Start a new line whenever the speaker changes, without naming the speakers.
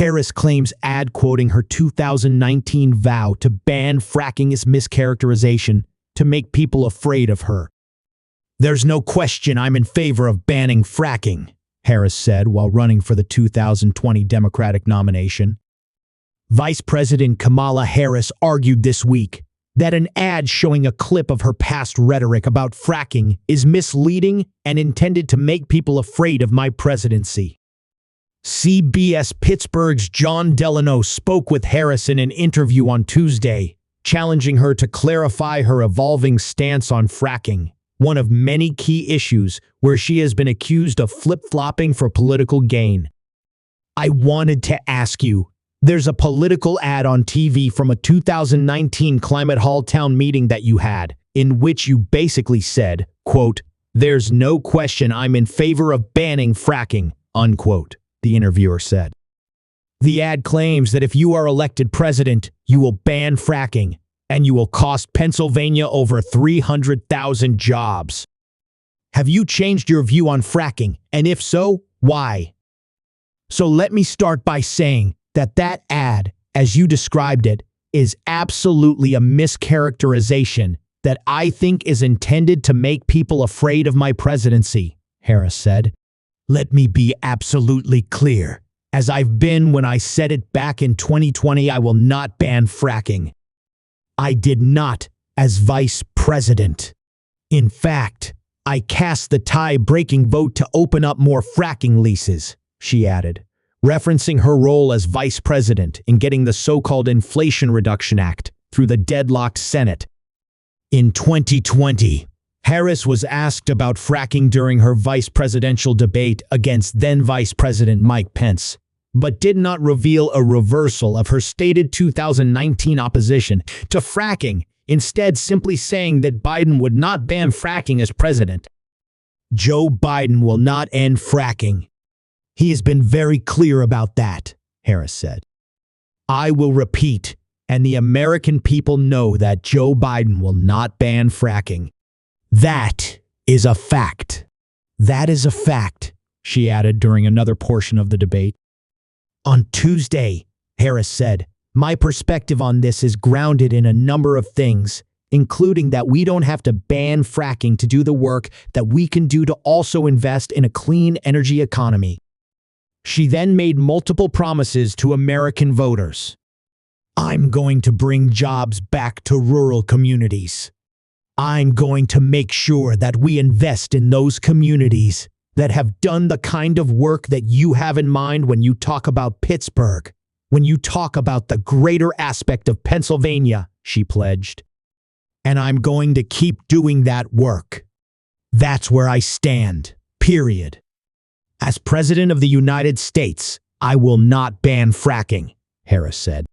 Harris claims ad quoting her 2019 vow to ban fracking is mischaracterization to make people afraid of her. "There's no question I'm in favor of banning fracking," Harris said while running for the 2020 Democratic nomination. Vice President Kamala Harris argued this week that an ad showing a clip of her past rhetoric about fracking is misleading and intended to make people afraid of my presidency. CBS Pittsburgh's John Delano spoke with Harris in an interview on Tuesday, challenging her to clarify her evolving stance on fracking, one of many key issues where she has been accused of flip-flopping for political gain. "I wanted to ask you, there's a political ad on TV from a 2019 Climate Hall town meeting that you had, in which you basically said, quote, 'There's no question I'm in favor of banning fracking,' unquote," the interviewer said. The ad claims that if you are elected president, you will ban fracking, and you will cost Pennsylvania over 300,000 jobs. Have you changed your view on fracking, and if so, why? So let me start by saying that ad, as you described it, is absolutely a mischaracterization that I think is intended to make people afraid of my presidency, Harris said. "Let me be absolutely clear. As I've been when I said it back in 2020, I will not ban fracking. I did not as vice president. In fact, I cast the tie-breaking vote to open up more fracking leases," she added, referencing her role as vice president in getting the so-called Inflation Reduction Act through the deadlocked Senate. In 2020, Harris was asked about fracking during her vice presidential debate against then-Vice President Mike Pence, but did not reveal a reversal of her stated 2019 opposition to fracking, instead simply saying that Biden would not ban fracking as president. "Joe Biden will not end fracking. He has been very clear about that," Harris said. "I will repeat, and the American people know that Joe Biden will not ban fracking. That is a fact. That is a fact," she added during another portion of the debate. On Tuesday, Harris said, "My perspective on this is grounded in a number of things, including that we don't have to ban fracking to do the work that we can do to also invest in a clean energy economy." She then made multiple promises to American voters. "I'm going to bring jobs back to rural communities. I'm going to make sure that we invest in those communities that have done the kind of work that you have in mind when you talk about Pittsburgh, when you talk about the greater aspect of Pennsylvania," she pledged. "And I'm going to keep doing that work. That's where I stand, period. As President of the United States, I will not ban fracking," Harris said.